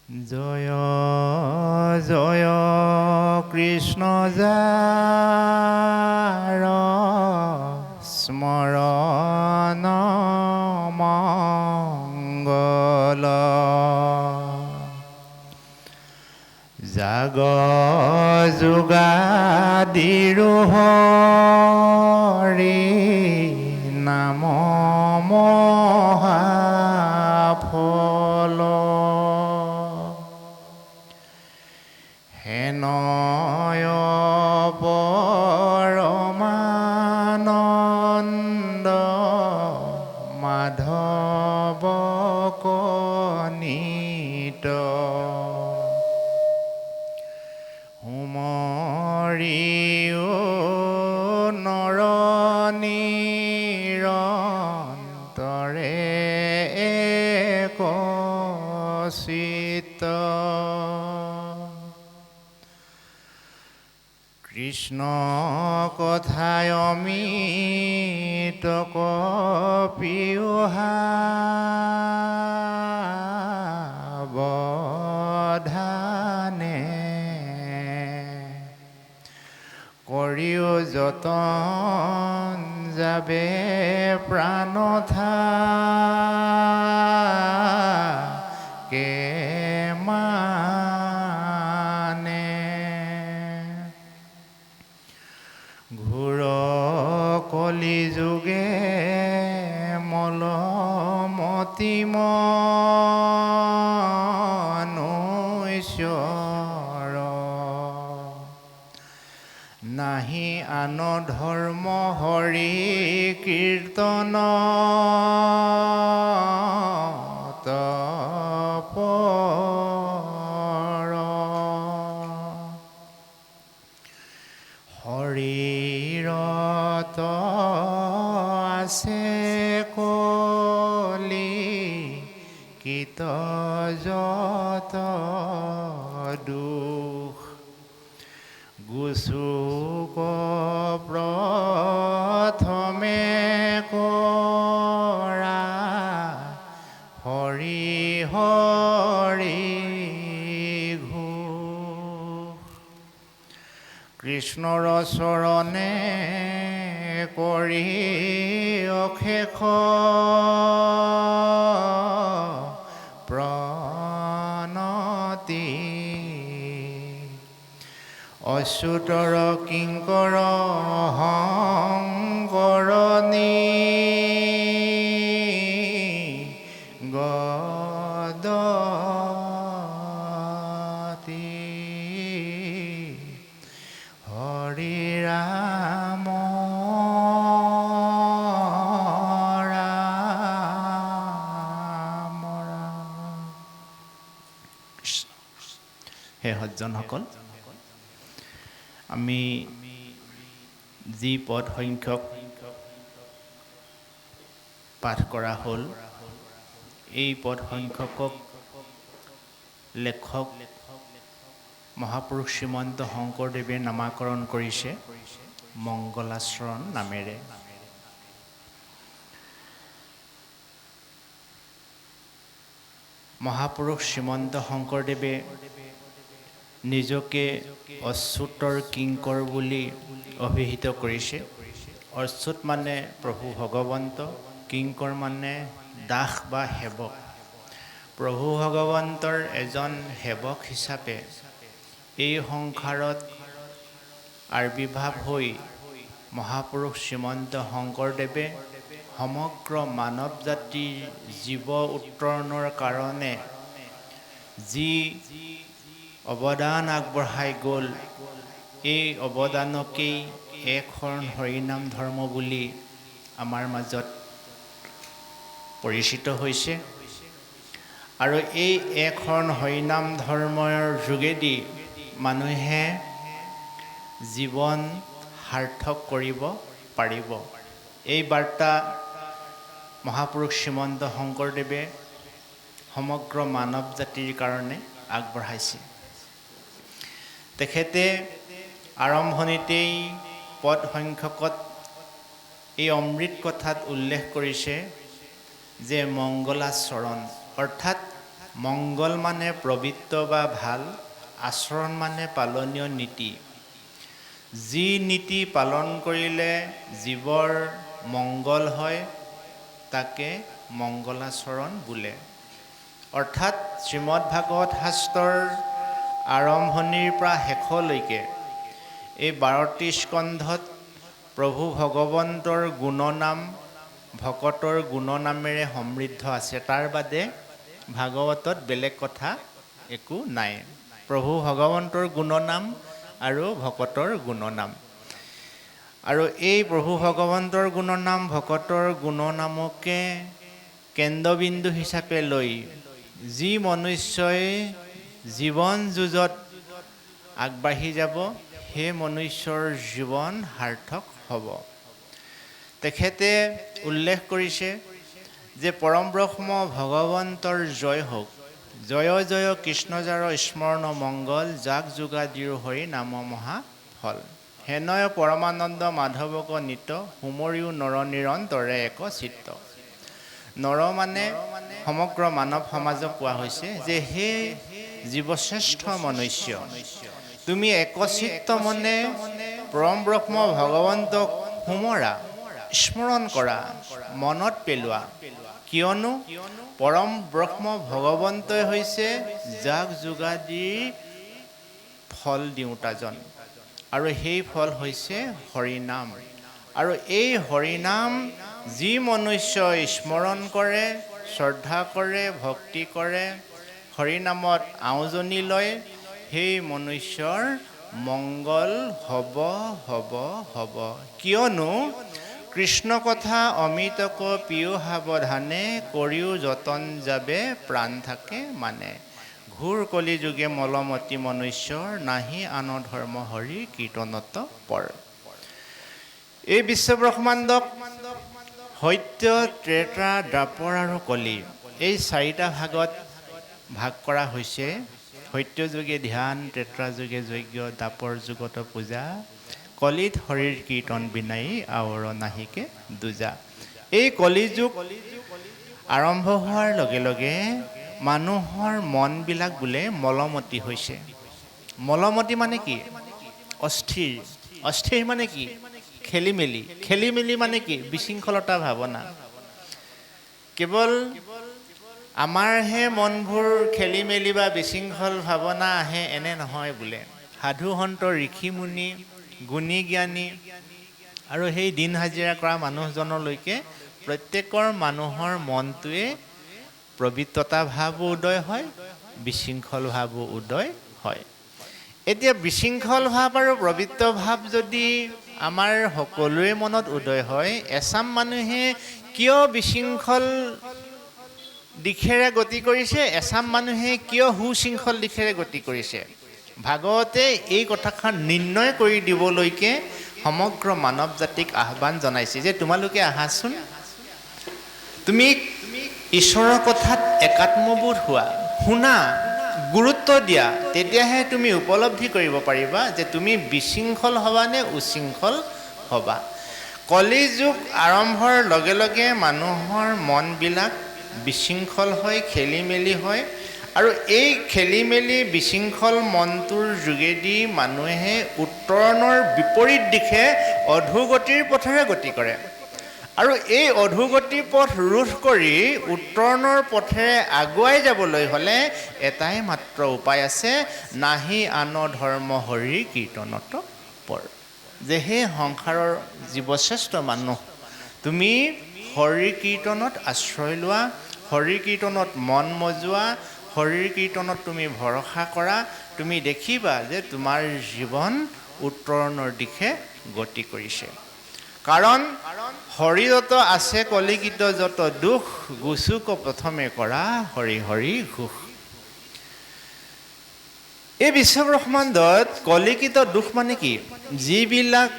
জয় জয় কৃষ্ণ যাৰ স্মৰণ মঙ্গল জাগ যোগাদিৰো হৰি নাম মহাফল হেনয় পৰমানন্দ মাধৱ কনিত হুমৰিও নৰ নিৰন্তৰে এক চিত্ত কৃষ্ণ কথায় অমিত কপিউহা বধানে কৰিও যতন যাবে প্ৰাণথা কে ঘোৰ কলি যুগে মলমতি মনুষ্যৰ নাহি আন ধৰ্ম হৰি কীৰ্তন শৰীৰত আছে কলি কিত যত দুখ গুচুক প্ৰথমে কৰা হৰি হৰি কৃষ্ণৰ চৰণে কৰি অশেষ প্ৰণতি অচ্যুতৰ কিংকৰ শংকৰণী হৰি ৰাম ৰাম ৰাম কৃষ্ণ। হে সজ্জনসকল, আমি যি পদ সংখ্যক পাঠ কৰা হ'ল, এই পদ সংখ্যকক লেখক মহাপুৰুষ শ্ৰীমন্ত শংকৰদেৱে নামাকৰণ কৰিছে মংগলাচৰণ নামেৰে। মহাপুৰুষ শ্ৰীমন্ত শংকৰদেৱে নিজকে অচ্যুতৰ কিংকৰ বুলি অভিহিত কৰিছে। অচ্যুত মানে প্ৰভু ভগৱন্ত, কিংকৰ মানে দাস বা সেৱক। প্ৰভু ভগৱন্তৰ এজন সেৱক হিচাপে এই সংসাৰত আবিৰ্ভাৱ হৈ মহাপুৰুষ শ্ৰীমন্ত শংকৰদেৱে সমগ্ৰ মানৱ জাতিৰ জীৱ উত্তৰণৰ কাৰণে যি অৱদান আগবঢ়াই গ'ল, এই অৱদানকেই এক শৰণ হৰিনাম ধৰ্ম বুলি আমাৰ মাজত পৰিচিত হৈছে। আৰু এই এক শৰণ হৰিনাম ধৰ্মৰ যোগেদি মানুহে জীৱন সাৰ্থক কৰিব পাৰিব। এই বাৰ্তা মহাপুৰুষ শ্ৰীমন্ত শংকৰদেৱে সমগ্ৰ মানৱ জাতিৰ কাৰণে আগবঢ়াইছে। তেখেতে আৰম্ভণিতেই পদ সংখ্যকত এই অমৃত কথাত উল্লেখ কৰিছে যে মংগলাচৰণ অৰ্থাৎ মংগল মানে পবিত্ৰ বা ভাল, আচৰণ মানে পালনীয় নীতি। যি নীতি পালন কৰিলে জীৱৰ মংগল হয় তাকে মংগলাচৰণ বোলে। অৰ্থাৎ শ্ৰীমদ ভাগৱত শাস্ত্ৰৰ আৰম্ভণিৰ পৰা শেষলৈকে এই 12টি স্কন্ধত প্ৰভু ভগৱন্তৰ গুণনাম ভকতৰ গুণনামেৰে সমৃদ্ধ আছে। তাৰ বাদে ভাগৱতত বেলেগ কথা একো নাই। প্ৰভু ভগৱন্তৰ গুণনাম আৰু ভকতৰ গুণনাম। আৰু এই প্ৰভু ভগৱন্তৰ গুণনাম ভকতৰ গুণনামকে কেন্দ্ৰবিন্দু হিচাপে লৈ যি মনুষ্যই জীৱন যুঁজত আগবাঢ়ি যাব সেই মনুষ্যৰ জীৱন সাৰ্থক হ'ব। তেখেতে উল্লেখ কৰিছে যে পৰম ব্ৰহ্ম ভগৱন্তৰ জয় হওক, জয় জয় কৃষ্ণ যাৰ স্মৰণ মংগল, যাক যোগাদিৰ হৰি নাম মহা ফল। হেনয় পৰমানন্দ মাধৱক নিত, সুমৰিও নৰ নিৰন্তৰে এক চিত্ত। নৰ মানে সমগ্ৰ মানৱ সমাজক কোৱা হৈছে যে হে জীৱশ্ৰেষ্ঠ মনুষ্য, তুমি একচিত্ত মনে পৰম ব্ৰহ্ম ভগৱন্তক সুমৰা, স্মৰণ কৰা, মনত পেলোৱা। কিয়নো পৰম ব্ৰহ্ম ভগৱন্তই হৈছে যাগ যোগাদিৰ ফল দিওঁতাজন, আৰু সেই ফল হৈছে হৰিনাম। আৰু এই হৰিনাম যি মনুষ্যই স্মৰণ কৰে, শ্ৰদ্ধা কৰে, ভক্তি কৰে, হৰিনামত আউজনি লয়, সেই মনুষ্যৰ মংগল হ'ব হ'ব হ'ব। কিয়নো কৃষ্ণ কথা অমৃতক প্ৰিয় সাৱধানে, কৰিও যতন যাবে প্ৰাণ থাকে মানে। ঘোৰ কলি যুগে মলমতি মনুষ্যৰ, নাহি আন ধৰ্ম হৰি কীৰ্তনত পৰ। এই বিশ্বব্ৰহ্মাণ্ডক সত্য, ত্ৰেতা, দ্বাপৰ আৰু কলি এই 4টা ভাগত ভাগ কৰা হৈছে। সত্য যুগে ধ্যান, ত্ৰেতা যুগে যজ্ঞ, দ্বাপৰ যুগত পূজা, কলিত হৰিৰ কীৰ্তন বিনাই আৱৰ নাহিকে দুজা। এই কলিযুগ আৰম্ভ হোৱাৰ লগে লগে মানুহৰ মনবিলাক বোলে মলমতি হৈছে। মলমতি মানে কি? অস্থিৰ। অস্থিৰ মানে কি? খেলি মেলি। খেলি মেলি মানে কি? বিশৃংখলতা ভাৱনা। কেৱল আমাৰহে মনবোৰ খেলি মেলি বা বিশৃংখল ভাৱনা আহে এনে নহয় বোলে। সাধু সন্ত, ঋষি মুনি, গুণী জ্ঞানী আৰু সেই দিন হাজিৰা কৰা মানুহজনলৈকে প্ৰত্যেকৰ মানুহৰ মনটোৱে পবিত্ৰতা ভাৱো উদয় হয়, বিশৃংখল ভাৱো উদয় হয়। এতিয়া বিশৃংখল ভাৱ আৰু পবিত্ৰ ভাৱ যদি আমাৰ সকলোৰে মনত উদয় হয়, এচাম মানুহে কিয় বিশৃংখল দিশেৰে গতি কৰিছে, এচাম মানুহে কিয় সুশৃংখল দিশেৰে গতি কৰিছে, ভাগৱতে এই কথাষাৰ নিৰ্ণয় কৰি দিবলৈকে সমগ্ৰ মানৱ জাতিক আহ্বান জনাইছে যে তোমালোকে আহাচোন, তুমি ঈশ্বৰৰ কথাত একাত্মবোধ হোৱা, শুনা, গুৰুত্ব দিয়া, তেতিয়াহে তুমি উপলব্ধি কৰিব পাৰিবা যে তুমি বিশৃংখল হ'বা নে উশৃংখল হ'বা। কলিযুগ আৰম্ভৰ লগে লগে মানুহৰ মনবিলাক বিশৃংখল হয়, খেলি মেলি হয়, আৰু এই খেলি মেলি বিশৃংখল মনটোৰ যোগেদি মানুহে উত্তৰণৰ বিপৰীত দিশে অধোগতিৰ পথেৰে গতি কৰে। আৰু এই অধোগতি পথ ৰোধ কৰি উত্তৰণৰ পথেৰে আগুৱাই যাবলৈ হ'লে এটাই মাত্ৰ উপায় আছে, নাহি আন ধৰ্ম হৰি কীৰ্তনত পৰ। যে হে সংসাৰৰ জীৱশ্ৰেষ্ঠ মানুহ, তুমি হৰি কীৰ্তনত আশ্ৰয় লোৱা, হৰি কীৰ্তনত মন মজোৱা, হৰিৰ কীৰ্তনত তুমি ভৰসা কৰা, তুমি দেখিবা যে তোমাৰ জীৱন উত্তৰণৰ দিশে গতি কৰিছে। কাৰণ হৰি যত আছে কলিকিত যত দুখ, গুচুক প্ৰথমে কৰা হৰি হৰি ঘোষ। এই বিশ্বব্ৰহ্মাণ্ডত কলিকিত দুখ মানে কি? যিবিলাক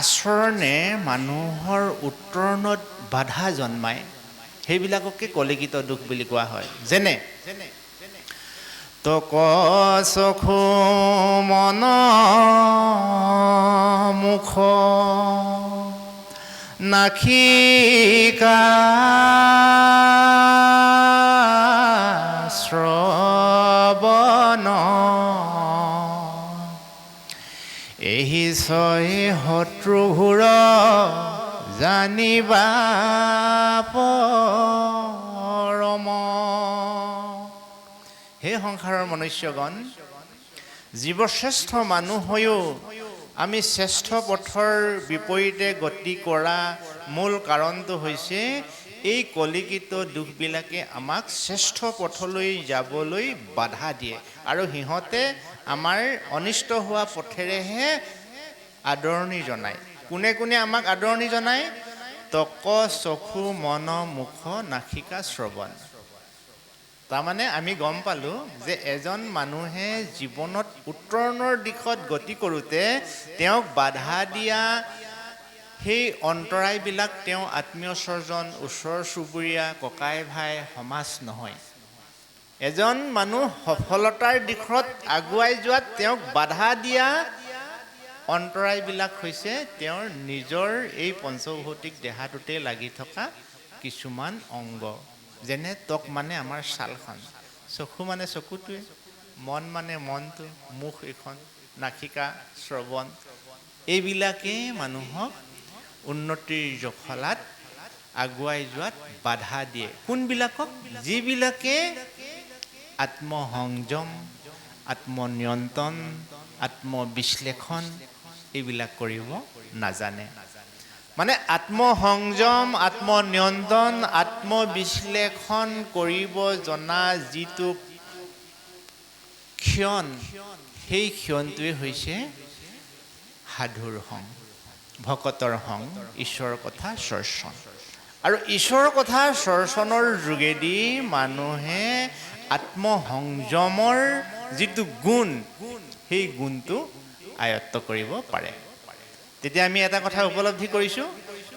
আচৰণে মানুহৰ উত্তৰণত বাধা জন্মায় সেইবিলাককে কলিকিত দুখ বুলি কোৱা হয়। যেনে তক চখু মন মুখ নাখিকা শ্ৰৱণ এহি ছয় শত্ৰুঘূৰ জানিবা পৰম। হে সংসাৰৰ মনুষ্যগণ, জীৱশ্ৰেষ্ঠ মানুহ হৈও আমি শ্ৰেষ্ঠ পথৰ বিপৰীতে গতি কৰা মূল কাৰণটো হৈছে এই কলিকিত দুখবিলাকে আমাক শ্ৰেষ্ঠ পথলৈ যাবলৈ বাধা দিয়ে আৰু সিহঁতে আমাৰ অনিষ্ট হোৱা পথেৰেহে আদৰণি জনায়। কোনে কোনে আমাক আদৰণি জনায়? ত্বক, চকু, মন, মুখ, নাসিকা, শ্ৰৱণ। তাৰমানে আমি গম পালোঁ যে এজন মানুহে জীৱনত উত্তৰণৰ দিশত গতি কৰোঁতে তেওঁক বাধা দিয়া সেই অন্তৰায়বিলাক তেওঁ আত্মীয় স্বজন, ওচৰ চুবুৰীয়া, ককাই ভাই, সমাজ নহয়। এজন মানুহ সফলতাৰ দিশত আগুৱাই যোৱাত তেওঁক বাধা দিয়া অন্তৰায়বিলাক হৈছে তেওঁৰ নিজৰ এই পঞ্চভৌতিক দেহাটোতে লাগি থকা কিছুমান অংগ। যেনে ত্বক মানে আমাৰ ছালখন, চকু মানে চকুটোৱে, মন মানে মনটো, মুখ এইখন, নাসিকা, শ্ৰৱণ, এইবিলাকেই মানুহক উন্নতিৰ জখলাত আগুৱাই যোৱাত বাধা দিয়ে। কোনবিলাকক? যিবিলাকে আত্মসংযম, আত্মনিয়ন্ত্ৰণ, আত্মবিশ্লেষণ এইবিলাক কৰিব নাজানে। মানে আত্মসংযম, আত্মনিয়ন্ত্ৰণ, আত্মবিশ্লেষণ কৰিব জনা যিটো ক্ষণ, সেই ক্ষণটোৱে হৈছে সাধুৰ সং, ভকতৰ সং, ঈশ্বৰৰ কথা চৰ্চন। আৰু ঈশ্বৰৰ কথা চৰ্চনৰ যোগেদি মানুহে আত্মসংযমৰ যিটো গুণ, সেই গুণটো আয়ত্ত কৰিব পাৰে। তেতিয়া আমি এটা কথা উপলব্ধি কৰিছোঁ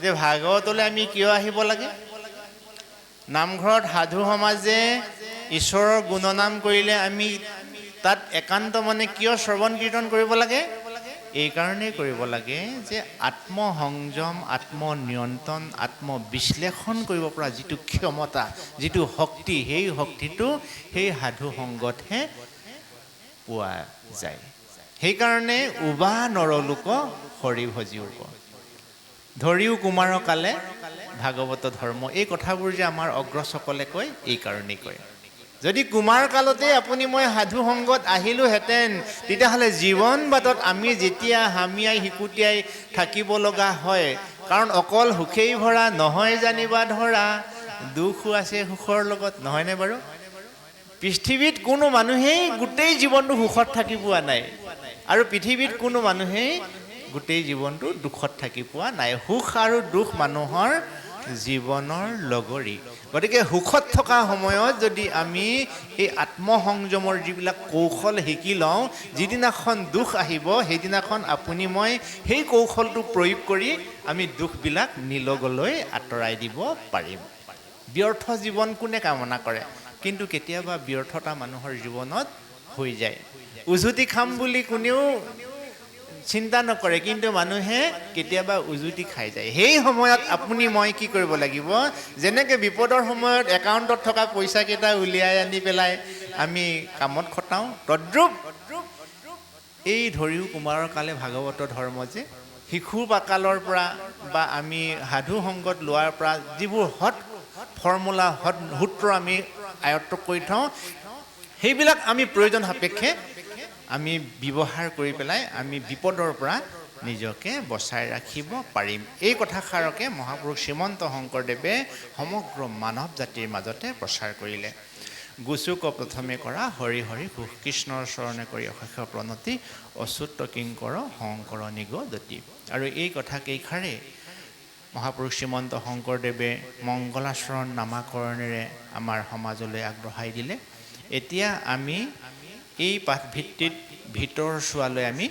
যে ভাগৱতলৈ আমি কিয় আহিব লাগে? নামঘৰত সাধু সমাজে ঈশ্বৰৰ গুণনাম কৰিলে আমি তাত একান্ত মানে কিয় শ্ৰৱণ কীৰ্তন কৰিব লাগে? এইকাৰণেই কৰিব লাগে যে আত্মসংযম, আত্মনিয়ন্ত্ৰণ, আত্মবিশ্লেষণ কৰিব পৰা যিটো ক্ষমতা, যিটো শক্তি, সেই শক্তিটো সেই সাধু সংগতহে পোৱা যায়। সেইকাৰণে উবা নৰলোক হৰি ভজিও ধৰিও কুমাৰ কালে ভাগৱত ধৰ্ম, এই কথাবোৰ যে আমাৰ অগ্ৰজসকলে কয় এইকাৰণেই কয়। যদি কুমাৰ কালতে আপুনি মই সাধু সংগত আহিলোহেঁতেন, তেতিয়াহ'লে জীৱন বাটত আমি যেতিয়া হামিয়াই হিকুটিয়াই থাকিব লগা হয়, কাৰণ অকল সুখেই ভৰা নহয় জানিবা ধৰা, দুখো আছে সুখৰ লগত, নহয়নে বাৰু? পৃথিৱীত কোনো মানুহেই গোটেই জীৱনটো সুখত থাকি পোৱা নাই, আৰু পৃথিৱীত কোনো মানুহেই গোটেই জীৱনটো দুখত থাকি পোৱা নাই। সুখ আৰু দুখ মানুহৰ জীৱনৰ লগৰী। গতিকে সুখত থকা সময়ত যদি আমি এই আত্মসংযমৰ যিবিলাক কৌশল শিকি লওঁ, যিদিনাখন দুখ আহিব সেইদিনাখন আপুনি মই সেই কৌশলটো প্ৰয়োগ কৰি আমি দুখবিলাক নিলগলৈ আঁতৰাই দিব পাৰিম। ব্যৰ্থ জীৱন কোনে কামনা কৰে? কিন্তু কেতিয়াবা ব্যৰ্থতা মানুহৰ জীৱনত হৈ যায়। উজুতি খাম বুলি কোনেও চিন্তা নকৰে, কিন্তু মানুহে কেতিয়াবা উজুতি খাই যায়। সেই সময়ত আপুনি মই কি কৰিব লাগিব? যেনেকৈ বিপদৰ সময়ত একাউণ্টত থকা পইচাকেইটা উলিয়াই আনি পেলাই আমি কামত খটাওঁ, তদ্ৰূপ এই ধৰিও কুমাৰৰ কালে ভাগৱত ধৰ্ম যে শিশু কালৰ পৰা বা আমি সাধু সংগত লোৱাৰ পৰা যিবোৰ হৎ ফৰ্মুলা, হৎ সূত্ৰ আমি আয়ত্ত কৰি থওঁ, সেইবিলাক আমি প্ৰয়োজন সাপেক্ষে আমি ব্যৱহাৰ কৰি পেলাই আমি বিপদৰ পৰা নিজকে বচাই ৰাখিব পাৰিম। এই কথাষাৰকে মহাপুৰুষ শ্ৰীমন্ত শংকৰদেৱে সমগ্ৰ মানৱ জাতিৰ মাজতে প্ৰচাৰ কৰিলে। গুচুক প্ৰথমে কৰা হৰি হৰি সুখ, কৃষ্ণৰ চৰণে কৰি অশেষ প্ৰণতি, অচ্যুত কিংকৰ শংকৰ নিগদতি। আৰু এই কথা কেইষাৰে মহাপুৰুষ শ্ৰীমন্ত শংকৰদেৱে মংগলাচৰণ নামাকৰণেৰে আমাৰ সমাজলৈ আগবঢ়াই দিলে। এতিয়া আমি এই পাঠভিত্তিত ভিতৰ চোৱালৈ আমি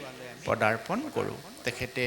পদাৰ্পণ কৰোঁ। তেখেতে